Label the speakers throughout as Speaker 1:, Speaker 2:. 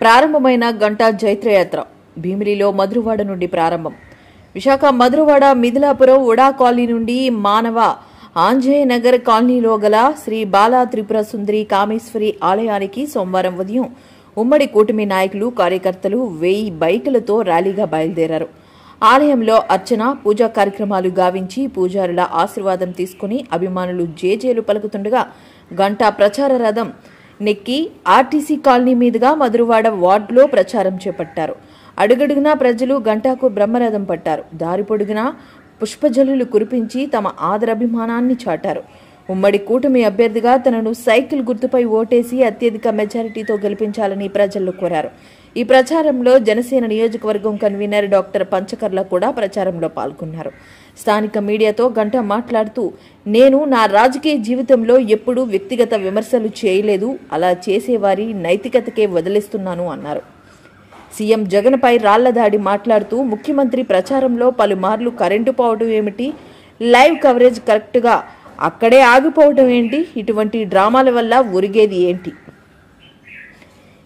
Speaker 1: ప్రారంభమైన గంటా జైత్రయాత్ర భీమిలిలో మధురవాడ నుండి ప్రారంభం. విశాఖ మధురవాడ మిథిలాపురం ఉడా కాలనీ నుండి మానవ ఆంజనేయ నగర్ కాలనీలో గల శ్రీ బాలా త్రిపుర సుందరి కామేశ్వరి ఆలయానికి సోమవారం ఉదయం ఉమ్మడి కూటమి నాయకులు కార్యకర్తలు 1000 బైకులతో ర్యాలీగా బయలుదేరారు. ఆలయంలో అర్చన పూజా కార్యక్రమాలు గావించి పూజారుల ఆశీర్వాదం తీసుకుని అభిమానులు జేజేలు పలుకుతుండగా గంటా ప్రచార రథం నెక్కి ఆర్టీసీ కాలనీ మీదుగా మధురవాడ వార్డులో ప్రచారం చేపట్టారు. అడుగడుగునా ప్రజలు గంటాకు బ్రహ్మరథం పట్టారు. దారి పొడుగునా పుష్పజల్లులు కురిపించి తమ ఆదరాభిమానాన్ని చాటారు. ఉమ్మడి కూటమి అభ్యర్థిగా తనను సైకిల్ గుర్తుపై ఓటేసి అత్యధిక మెజారిటీతో గెలిపించాలని ప్రజల్లో కోరారు. ఈ ప్రచారంలో జనసేన నియోజకవర్గం కన్వీనర్ డాక్టర్ పంచకర్ల కూడా ప్రచారంలో పాల్గొన్నారు. స్థానిక మీడియాతో గంటా మాట్లాడుతూ, నేను నా రాజకీయ జీవితంలో ఎప్పుడూ వ్యక్తిగత విమర్శలు చేయలేదు, అలా చేసేవారి నైతికతకే వదిలేస్తున్నాను అన్నారు. సీఎం జగన్పై రాళ్లదాడి మాట్లాడుతూ, ముఖ్యమంత్రి ప్రచారంలో పలుమార్లు కరెంటు పోవడం ఏమిటి, లైవ్ కవరేజ్ కరెక్ట్గా అక్కడే ఆగిపోవడం ఏంటి, ఇటువంటి డ్రామాల వల్ల ఒరిగేది ఏంటి,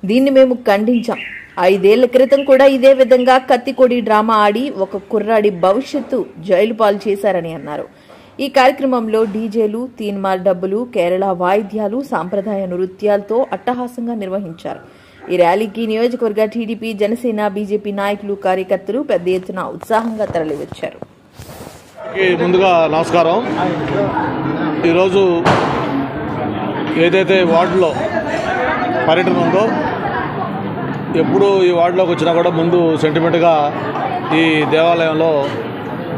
Speaker 1: దీన్ని మేము ఖండించాం. 5 ఏళ్ల క్రితం కూడా ఇదే విధంగా కత్తికొడి డ్రామా ఆడి ఒక కుర్రాడి భవిష్యత్తు జైలు పాలు చేశారని అన్నారు. ఈ కార్యక్రమంలో డీజేలు, తీన్మార్ డబ్బులు, కేరళ వాయిద్యాలు, సాంప్రదాయ నృత్యాలతో అట్టహాసంగా నిర్వహించారు. ఈ ర్యాలీకి నియోజకవర్గ టీడీపీ, జనసేన, బీజేపీ నాయకులు, కార్యకర్తలు పెద్ద ఎత్తున ఉత్సాహంగా తరలివచ్చారు.
Speaker 2: ముందుగా నమస్కారం. ఈరోజు ఏదైతే వార్డులో పర్యటన ఉందో, ఎప్పుడు ఈ వార్డులోకి వచ్చినా కూడా ముందు సెంటిమెంట్గా ఈ దేవాలయంలో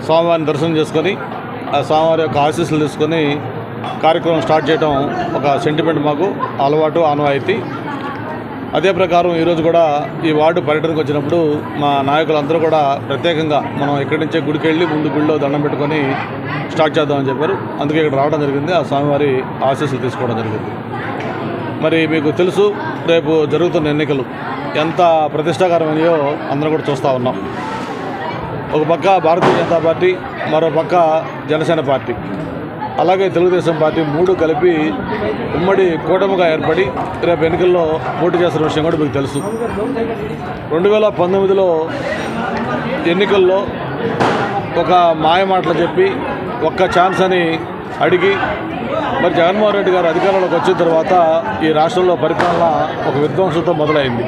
Speaker 2: స్వామివారిని దర్శనం చేసుకొని ఆ స్వామివారి యొక్క ఆశీస్సులు తీసుకొని కార్యక్రమం స్టార్ట్ చేయడం ఒక సెంటిమెంట్, మాకు అలవాటు, ఆనవాయితీ. అదే ప్రకారం ఈరోజు కూడా ఈ వార్డు పర్యటనకు వచ్చినప్పుడు మా నాయకులందరూ కూడా ప్రత్యేకంగా మనం ఇక్కడి నుంచే గుడికి వెళ్ళి ముందు గుడిలో దండం పెట్టుకొని స్టార్ట్ చేద్దామని చెప్పారు. అందుకే ఇక్కడ రావడం జరిగింది, ఆ స్వామివారి ఆశీస్సులు తీసుకోవడం జరిగింది. మరి మీకు తెలుసు, రేపు జరుగుతున్న ఎన్నికలు ఎంత ప్రతిష్టాకరమైనయో అందరం కూడా చూస్తూ ఉన్నాం. ఒక పక్క భారతీయ జనతా పార్టీ, మరో పక్క జనసేన పార్టీ, అలాగే తెలుగుదేశం పార్టీ 3 కలిపి ఉమ్మడి కూటమిగా ఏర్పడి రేపు ఎన్నికల్లో పోటీ చేస్తున్న విషయం కూడా మీకు తెలుసు. 2019లో ఎన్నికల్లో ఒక మాయ మాటలు చెప్పి ఒక్క ఛాన్స్ అని అడిగి మరి జగన్మోహన్ రెడ్డి గారు అధికారంలోకి వచ్చిన తర్వాత ఈ రాష్ట్రంలో పరిపాలన ఒక విధ్వంసంతో మొదలైంది.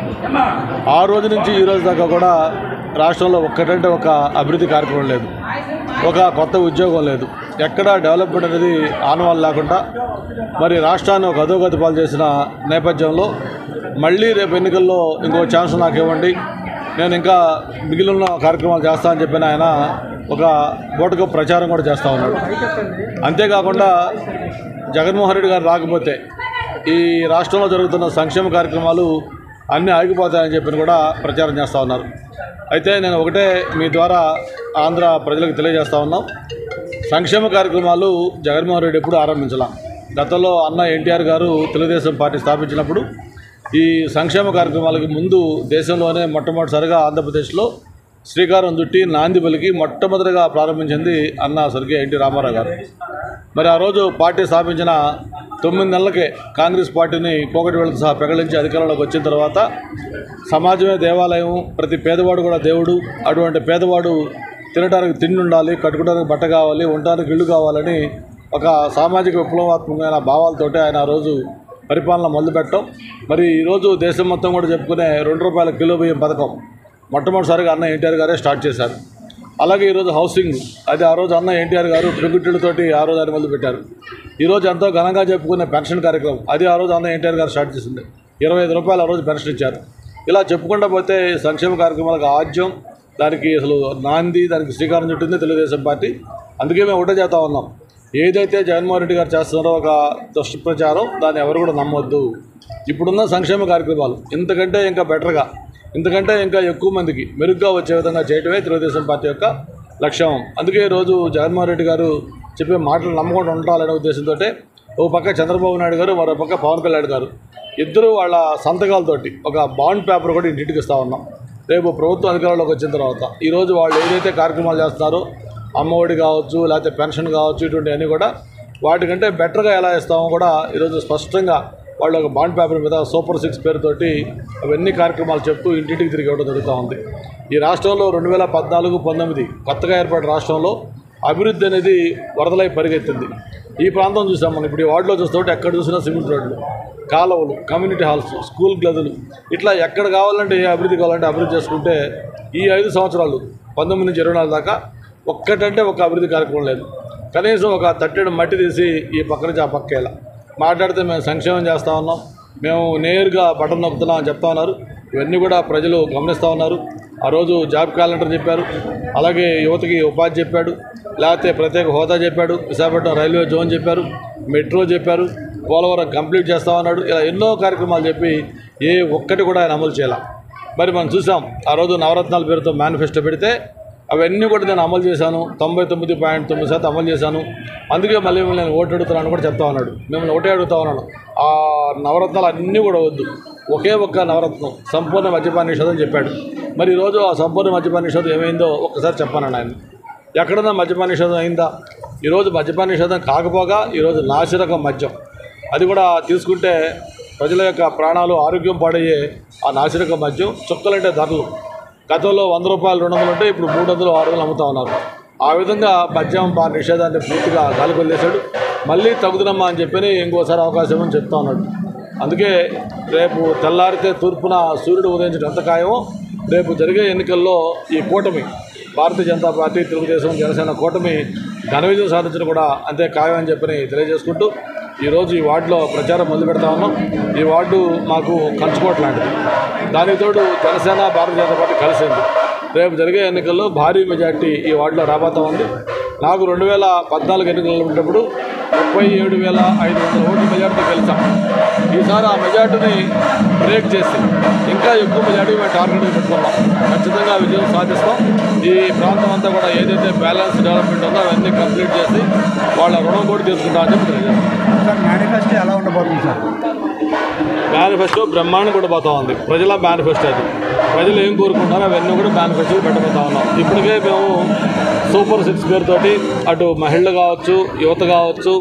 Speaker 2: ఆ రోజు నుంచి ఈ రోజు దాకా కూడా రాష్ట్రంలో ఒక్కటంటే ఒక అభివృద్ధి కార్యక్రమం లేదు, ఒక కొత్త ఉద్యోగం లేదు, ఎక్కడా డెవలప్మెంట్ అనేది ఆనవాళ్ళు లేకుండా మరి రాష్ట్రాన్ని ఒక అధోగతి పాలు చేసిన నేపథ్యంలో మళ్ళీ రేపు ఎన్నికల్లో ఇంకో ఛాన్స్ నాకు ఇవ్వండి, నేను ఇంకా మిగిలిన కార్యక్రమాలు చేస్తానని చెప్పిన ఆయన ఒక బోటకు ప్రచారం కూడా చేస్తూ ఉన్నాడు. అంతేకాకుండా జగన్మోహన్ రెడ్డి గారు రాకపోతే ఈ రాష్ట్రంలో జరుగుతున్న సంక్షేమ కార్యక్రమాలు అన్నీ ఆగిపోతాయని చెప్పి కూడా ప్రచారం చేస్తూ ఉన్నారు. అయితే నేను ఒకటే మీ ద్వారా ఆంధ్ర ప్రజలకు తెలియజేస్తూ ఉన్నాం, సంక్షేమ కార్యక్రమాలు జగన్మోహన్ రెడ్డి ఎప్పుడు ఆరంభించాల. గతంలో అన్న ఎన్టీఆర్ గారు తెలుగుదేశం పార్టీ స్థాపించినప్పుడు ఈ సంక్షేమ కార్యక్రమాలకి ముందు దేశంలోనే మొట్టమొదటిసారిగా ఆంధ్రప్రదేశ్లో శ్రీకారం చుట్టి నాంది పలికి మొట్టమొదటిగా ప్రారంభించింది అన్న స్వర్గీయ ఎన్టీ రామారావు గారు. మరి ఆ రోజు పార్టీ స్థాపించిన 9 నెలలకే కాంగ్రెస్ పార్టీని పోగొట్టి వెళ్తూ సహా పెగలించి అధికారంలోకి వచ్చిన తర్వాత సమాజమే దేవాలయం, ప్రతి పేదవాడు కూడా దేవుడు, అటువంటి పేదవాడు తినడానికి తిండి ఉండాలి, కట్టుకోవడానికి బట్ట కావాలి, ఉండడానికి ఇల్లు కావాలని ఒక సామాజిక విప్లవాత్మకమైన భావాలతోటి ఆయన ఆ రోజు పరిపాలన మొదలుపెట్టడం. మరి ఈరోజు దేశం మొత్తం కూడా చెప్పుకునే ₹2 కిలో బియ్యం పథకం మొట్టమొదటిసారిగా అన్న ఎన్టీఆర్ గారే స్టార్ట్ చేశారు. అలాగే ఈరోజు హౌసింగ్, అది ఆ రోజు అన్న ఎన్టీఆర్ గారు పిరుగుట్టిలతోటి ఆ రోజు ఆయన మొదలుపెట్టారు. ఈరోజు ఎంతో ఘనంగా చెప్పుకునే పెన్షన్ కార్యక్రమం, అది ఆ రోజు అన్న ఎన్టీఆర్ గారు స్టార్ట్ చేసింది. ₹25 ఆ రోజు పెన్షన్ ఇచ్చారు. ఇలా చెప్పుకుంటూ పోతే సంక్షేమ కార్యక్రమాలకు ఆద్యం, దానికి అసలు నాంది, దానికి శ్రీకారం చుట్టింది తెలుగుదేశం పార్టీ. అందుకే మేము ఒకటే చేస్తూ ఉన్నాం, ఏదైతే జగన్మోహన్ రెడ్డి గారు చేస్తున్నారో ఒక దుష్ప్రచారం, దాన్ని ఎవరు కూడా నమ్మొద్దు. ఇప్పుడున్న సంక్షేమ కార్యక్రమాలు ఇంతకంటే ఇంకా బెటర్గా, ఇంతకంటే ఇంకా ఎక్కువ మందికి మెరుగ్గా వచ్చే విధంగా చేయడమే తెలుగుదేశం పార్టీ యొక్క లక్ష్యం. అందుకే ఈరోజు జగన్మోహన్ రెడ్డి గారు చెప్పే మాటలు నమ్మకుండా ఉండాలనే ఉద్దేశంతో ఓ పక్క చంద్రబాబు నాయుడు గారు, మరో పక్క పవన్ కళ్యాణ్ గారు ఇద్దరు వాళ్ళ సంతకాలతోటి ఒక బాండ్ పేపర్ కూడా ఇంటికి ఇస్తూ ఉన్నాం. రేపు ప్రభుత్వం అధికారంలోకి వచ్చిన తర్వాత ఈరోజు వాళ్ళు ఏదైతే కార్యక్రమాలు చేస్తున్నారో, అమ్మఒడి కావచ్చు, లేకపోతే పెన్షన్ కావచ్చు, ఇటువంటివన్నీ కూడా వాటికంటే బెటర్గా ఎలా ఇస్తామో కూడా ఈరోజు స్పష్టంగా వాళ్ళు ఒక బాండ్ పేపర్ మీద సూపర్ 6 పేరుతోటి అవన్నీ కార్యక్రమాలు చెప్తూ ఇంటింటికి తిరిగి ఇవ్వడం జరుగుతూ ఉంది. ఈ రాష్ట్రంలో 2014-19 కొత్తగా ఏర్పడిన రాష్ట్రంలో అభివృద్ధి అనేది వరదలై పరిగెత్తింది. ఈ ప్రాంతం చూసాం మనం. ఇప్పుడు ఈ వార్డులో చూస్తుంటే ఎక్కడ చూసినా సిమెంట్ రోడ్లు, కాలువలు, కమ్యూనిటీ హాల్స్, స్కూల్ గదులు, ఇట్లా ఎక్కడ కావాలంటే ఏ అభివృద్ధి కావాలంటే అభివృద్ధి చేసుకుంటే ఈ 5 సంవత్సరాలు 19 నుంచి 24 దాకా ఒక్కటంటే ఒక అభివృద్ధి కార్యక్రమం లేదు. కనీసం ఒక తట్టెడు మట్టి తీసి ఈ పక్క నుంచి ఆ పక్కేలా మాట్లాడితే మేము సంక్షేమం చేస్తూ ఉన్నాం, మేము నేరుగా బటన్ నొక్కుతున్నాం అని చెప్తా ఉన్నారు. ఇవన్నీ కూడా ప్రజలు గమనిస్తూ ఉన్నారు. ఆ రోజు జాబ్ క్యాలెండర్ చెప్పారు, అలాగే యువతకి ఉపాధి చెప్పాడు, లేకపోతే ప్రత్యేక హోదా చెప్పాడు, విశాఖపట్నం రైల్వే జోన్ చెప్పారు, మెట్రో చెప్పారు, పోలవరం కంప్లీట్ చేస్తా ఉన్నాడు. ఇలా ఎన్నో కార్యక్రమాలు చెప్పి ఏ ఒక్కటి కూడా ఆయన అమలు చేయాల. మరి మనం చూసాం ఆ రోజు నవరత్నాల పేరుతో మేనిఫెస్టో పెడితే అవన్నీ కూడా నేను అమలు చేశాను, 99.9% అమలు చేశాను, అందుకే మళ్ళీ నేను ఓటు అడుగుతున్నాను కూడా చెప్తా ఉన్నాడు. మిమ్మల్ని ఒకటే అడుగుతా ఉన్నాను, ఆ నవరత్నాలు అన్నీ కూడా వద్దు, ఒకే ఒక్క నవరత్నం సంపూర్ణ మద్యపాన నిషేధం చెప్పాడు. మరి ఈరోజు ఆ సంపూర్ణ మద్యపాన నిషేధం ఏమైందో ఒక్కసారి చెప్పానండి ఆయన. ఎక్కడన్నా మద్యపాన నిషేధం అయిందా? ఈరోజు మద్యపాన నిషేధం కాకపోగా ఈరోజు నాసిరకం మద్యం, అది కూడా తీసుకుంటే ప్రజల యొక్క ప్రాణాలు ఆరోగ్యం పాడయ్యే ఆ నాసిరకం మద్యం చుక్కలంటే ధరలు గతంలో 100 రూపాయలు 200 ఉంటే ఇప్పుడు 300 600 అమ్ముతా ఉన్నారు. ఆ విధంగా మద్యం నిషేధాన్ని పూర్తిగా గాలికొల్లేశాడు. మళ్ళీ తగుదనమ్మా అని చెప్పి ఇంకోసారి అవకాశం అని చెప్తా ఉన్నాడు. అందుకే రేపు తెల్లారితే తూర్పున సూర్యుడు ఉదయించడం ఎంత ఖాయమో రేపు జరిగే ఎన్నికల్లో ఈ కూటమి భారతీయ జనతా పార్టీ, తెలుగుదేశం, జనసేన కూటమి ఘన విజయం సాధించడం కూడా అంతే ఖాయం అని చెప్పి తెలియజేసుకుంటూ ఈరోజు ఈ వార్డులో ప్రచారం మొదలు పెడతా ఉన్నాం. ఈ వార్డు మాకు కంచుకోట లాంటిది. దానికి తోడు జనసేన, భారతీయ జనతా పార్టీ కలిసింది. రేపు జరిగే ఎన్నికల్లో భారీ మెజార్టీ ఈ వార్డులో రాబోతా ఉంది. నాకు 2014 ఎన్నికలు ఉన్నప్పుడు 37,500 ఓట్ల మెజార్టీ గెలిచాం. ఈసారి ఆ మెజార్టీని బ్రేక్ చేసి ఇంకా ఎక్కువ మెజార్టీ మేము టార్గెట్ పెట్టుకున్నాం. ఖచ్చితంగా విజయం సాధిస్తాం. ఈ ప్రాంతం అంతా కూడా ఏదైతే బ్యాలెన్స్ డెవలప్మెంట్ ఉందో అవన్నీ కంప్లీట్ చేసి వాళ్ళ రుణం కూడా తీసుకుంటామని చెప్పి
Speaker 3: సార్, మేనిఫెస్టో ఎలా ఉండబోతుంది సార్?
Speaker 2: మేనిఫెస్టో బ్రహ్మాండం కూడా పోతా ఉంది. ప్రజల మేనిఫెస్టో అది. ప్రజలు ఏం కోరుకుంటారో అవన్నీ కూడా మేనిఫెస్టో పెట్టబోతా ఉన్నాం. ఇప్పటికే మేము సూపర్ 6 పేరుతోటి అటు మహిళలు కావచ్చు, యువత కావచ్చు,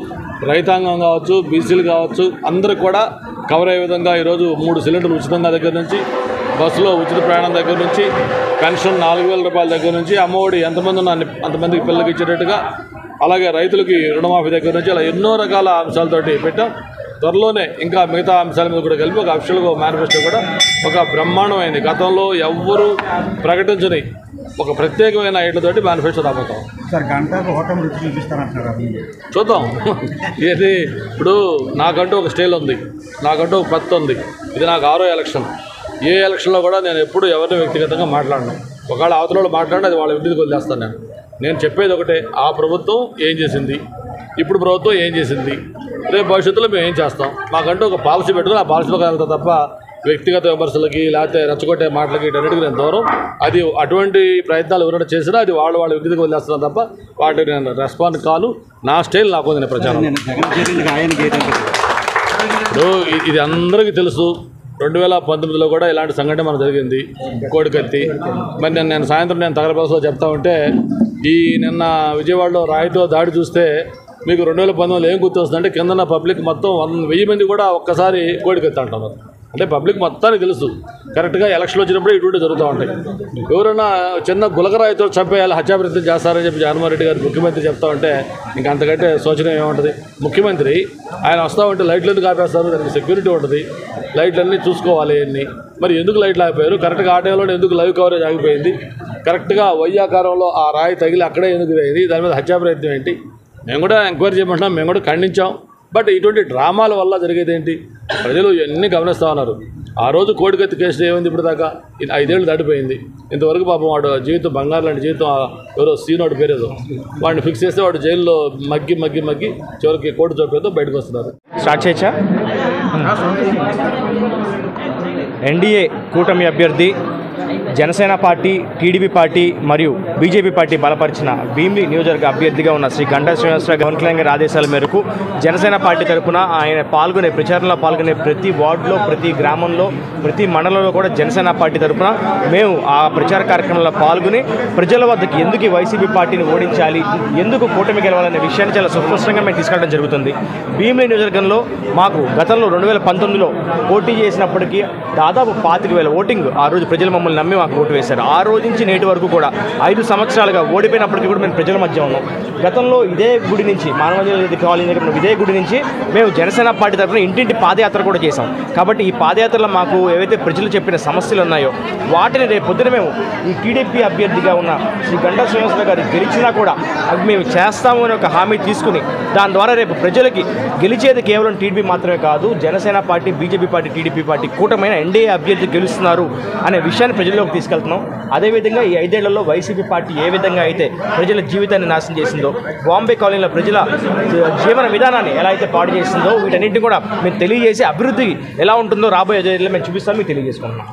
Speaker 2: రైతాంగం కావచ్చు, బీసీలు కావచ్చు, అందరికి కూడా కవర్ అయ్యే విధంగా ఈరోజు 3 సిలిండర్లు ఉచితంగా దగ్గర నుంచి, బస్సులో ఉచిత ప్రయాణం దగ్గర నుంచి, పెన్షన్ 4,000 రూపాయల దగ్గర నుంచి, అమ్మఒడి ఎంతమంది ఉన్నా అంతమందికి పిల్లలకి ఇచ్చేటట్టుగా, అలాగే రైతులకి రుణమాఫీ దగ్గర నుంచి అలా ఎన్నో రకాల అంశాలతోటి పెట్టాం. త్వరలోనే ఇంకా మిగతా అంశాల మీద కూడా కలిపి ఒక అఫిషియల్గా మేనిఫెస్టో కూడా ఒక బ్రహ్మాండమైంది, గతంలో ఎవ్వరూ ప్రకటించని ఒక ప్రత్యేకమైన ఐట్లతోటి మేనిఫెస్టో రాబోతాం.
Speaker 3: సార్, గంటకు ఓటమి రుచి చూపిస్తారంటున్నారు.
Speaker 2: చూద్దాం. ఇది ఇప్పుడు నాకంటూ ఒక స్టైల్ ఉంది, నాకంటూ ఒక పద్ధతి ఉంది. ఇది నాకు 6వ ఎలక్షన్. ఏ ఎలక్షన్లో కూడా నేను ఎప్పుడు ఎవరిని వ్యక్తిగతంగా మాట్లాడను. ఒకవేళ అవతల వాళ్ళు మాట్లాడినా అది వాళ్ళ ఇంటికి వదిలేస్తాను. నేను చెప్పేది ఒకటే, ఆ ప్రభుత్వం ఏం చేసింది, ఇప్పుడు ప్రభుత్వం ఏం చేసింది, రేపు భవిష్యత్తులో మేము ఏం చేస్తాం. మాకంటూ ఒక పాలసీ పెట్టుకుని ఆ పాలసీ ప్రకారం వెళ్తాం తప్ప వ్యక్తిగత విమర్శలకి లేకపోతే రెచ్చగొట్టే మాటలకి అన్నిటికీ నేను దూరం. అది అటువంటి ప్రయత్నాలు ఎవరైనా చేసినా అది వాళ్ళ ఇంటికి వదిలేస్తున్నాను తప్ప వాటికి నేను రెస్పాండ్ కాను. నా స్టైల్ నాకు నేను ప్రచారం. ఇది అందరికీ తెలుసు. 2019లో కూడా ఇలాంటి సంఘటన మనకు జరిగింది, కోడికత్తి. మరి నేను సాయంత్రం తగరపాసలో చెప్తా ఉంటే నిన్న విజయవాడలో రాయితో దాడి చూస్తే మీకు 2019లో ఏం గుర్తొస్తుందంటే కిందన్న పబ్లిక్ మొత్తం 1000 మంది కూడా ఒక్కసారి కోడికత్తి అంటున్నారు. అంటే పబ్లిక్ మొత్తానికి తెలుసు కరెక్ట్గా ఎలక్షన్ వచ్చినప్పుడు ఇటువంటి జరుగుతూ ఉంటాయి. ఎవరైనా చిన్న గులకరాయితో చంపేయాలి, హత్యాప్రయత్నం చేస్తారని చెప్పి జగన్మోహన్ రెడ్డి గారు ముఖ్యమంత్రి చెప్తా ఉంటే ఇంకా అంతకంటే శోచనీయం ఏముంటుంది. ముఖ్యమంత్రి ఆయన వస్తూ ఉంటే లైట్లు ఎందుకు ఆపేస్తారు, దానికి సెక్యూరిటీ ఉంటుంది, లైట్లన్నీ చూసుకోవాలి అన్నీ. మరి ఎందుకు లైట్లు ఆగిపోయారు? కరెక్ట్గా ఆ టైంలో ఎందుకు లైవ్ కవరేజ్ ఆగిపోయింది? కరెక్ట్గా వైయాకారంలో ఆ రాయి తగిలి అక్కడే ఎందుకు అయింది? దాని మీద హత్యాప్రయత్నం ఏంటి? మేము కూడా ఎంక్వైరీ చేయమంటున్నాం, మేము కూడా ఖండించాం. బట్ ఇటువంటి డ్రామాల వల్ల జరిగేది ఏంటి? ప్రజలు ఇవన్నీ గమనిస్తూ ఉన్నారు. ఆ రోజు కోడికత్తి కేసు ఏమైంది? ఇప్పుడు దాకా 5 ఏళ్ళు దాటిపోయింది. ఇంతవరకు పాపం వాడు జీవితం బంగారు లాంటి జీవితం, ఎవరో సీనోడు పేరేదో వాడిని ఫిక్స్ చేస్తే వాడు జైల్లో మగ్గి చివరికి కోర్టు చూపేదో బయటకు వస్తున్నారు.
Speaker 4: స్టార్ట్ చేయొచ్చా? ఎన్డీఏ కూటమి అభ్యర్థి జనసేన పార్టీ, టీడీపీ పార్టీ మరియు బీజేపీ పార్టీ బలపరిచిన భీమిలి నియోజకవర్గ అభ్యర్థిగా ఉన్న శ్రీ గంటా శ్రీనివాసరావు పవన్ కళ్యాణ్ గారి ఆదేశాల మేరకు జనసేన పార్టీ తరఫున ఆయన ప్రచారంలో పాల్గొనే ప్రతి వార్డులో, ప్రతి గ్రామంలో, ప్రతి మండలంలో కూడా జనసేన పార్టీ తరఫున మేము ఆ ప్రచార కార్యక్రమంలో పాల్గొని ప్రజల వద్దకు ఎందుకు వైసీపీ పార్టీని ఓడించాలి, ఎందుకు కూటమి గెలవాలనే విషయాన్ని చాలా సుస్పష్టంగా మేము తీసుకెళ్ళడం జరుగుతుంది. భీమిలి నియోజకవర్గంలో మాకు గతంలో 2019లో పోటీ చేసినప్పటికీ దాదాపు 25,000 ఓటింగ్ ఆ రోజు ప్రజలు మమ్మల్ని నమ్మి మాకు ఓటు వేశారు. ఆ రోజు నుంచి నేటి వరకు కూడా 5 సంవత్సరాలుగా ఓడిపోయినప్పటికీ కూడా మేము ప్రజల మధ్య ఉన్నాం. గతంలో ఇదే గుడి నుంచి మానవ కాలనీ దగ్గర ఇదే గుడి నుంచి మేము జనసేన పార్టీ తరఫున ఇంటింటి పాదయాత్ర కూడా చేశాం. కాబట్టి ఈ పాదయాత్రలో మాకు ఏవైతే ప్రజలు చెప్పిన సమస్యలు ఉన్నాయో వాటిని రేపు పొద్దున మేము ఈ టీడీపీ అభ్యర్థిగా ఉన్న శ్రీ గంటా శ్రీనివాసరావు గారు గెలిచినా కూడా అవి మేము చేస్తాము అని ఒక హామీ తీసుకుని దాని ద్వారా రేపు ప్రజలకి గెలిచేది కేవలం టీడీపీ మాత్రమే కాదు, Janasena party, BJP party, TDP party కూటమైన ఎన్డీఏ అభ్యర్థి గెలుస్తున్నారు అనే విషయాన్ని ప్రజల్లోకి తీసుకెళ్తున్నాం. అదేవిధంగా ఈ 5 ఏళ్లలో వైసీపీ పార్టీ ఏ విధంగా అయితే ప్రజల జీవితాన్ని నాశనం చేసిందో, బాంబే కాలనీలో ప్రజల జీవన విధానాన్ని ఎలా అయితే పాడు చేసిందో వీటన్నింటినీ కూడా మేము తెలియజేసి అభివృద్ధి ఎలా ఉంటుందో రాబోయే 5 ఏళ్ళలో మేము చూపిస్తామని మీకు తెలియజేసుకుంటున్నాం.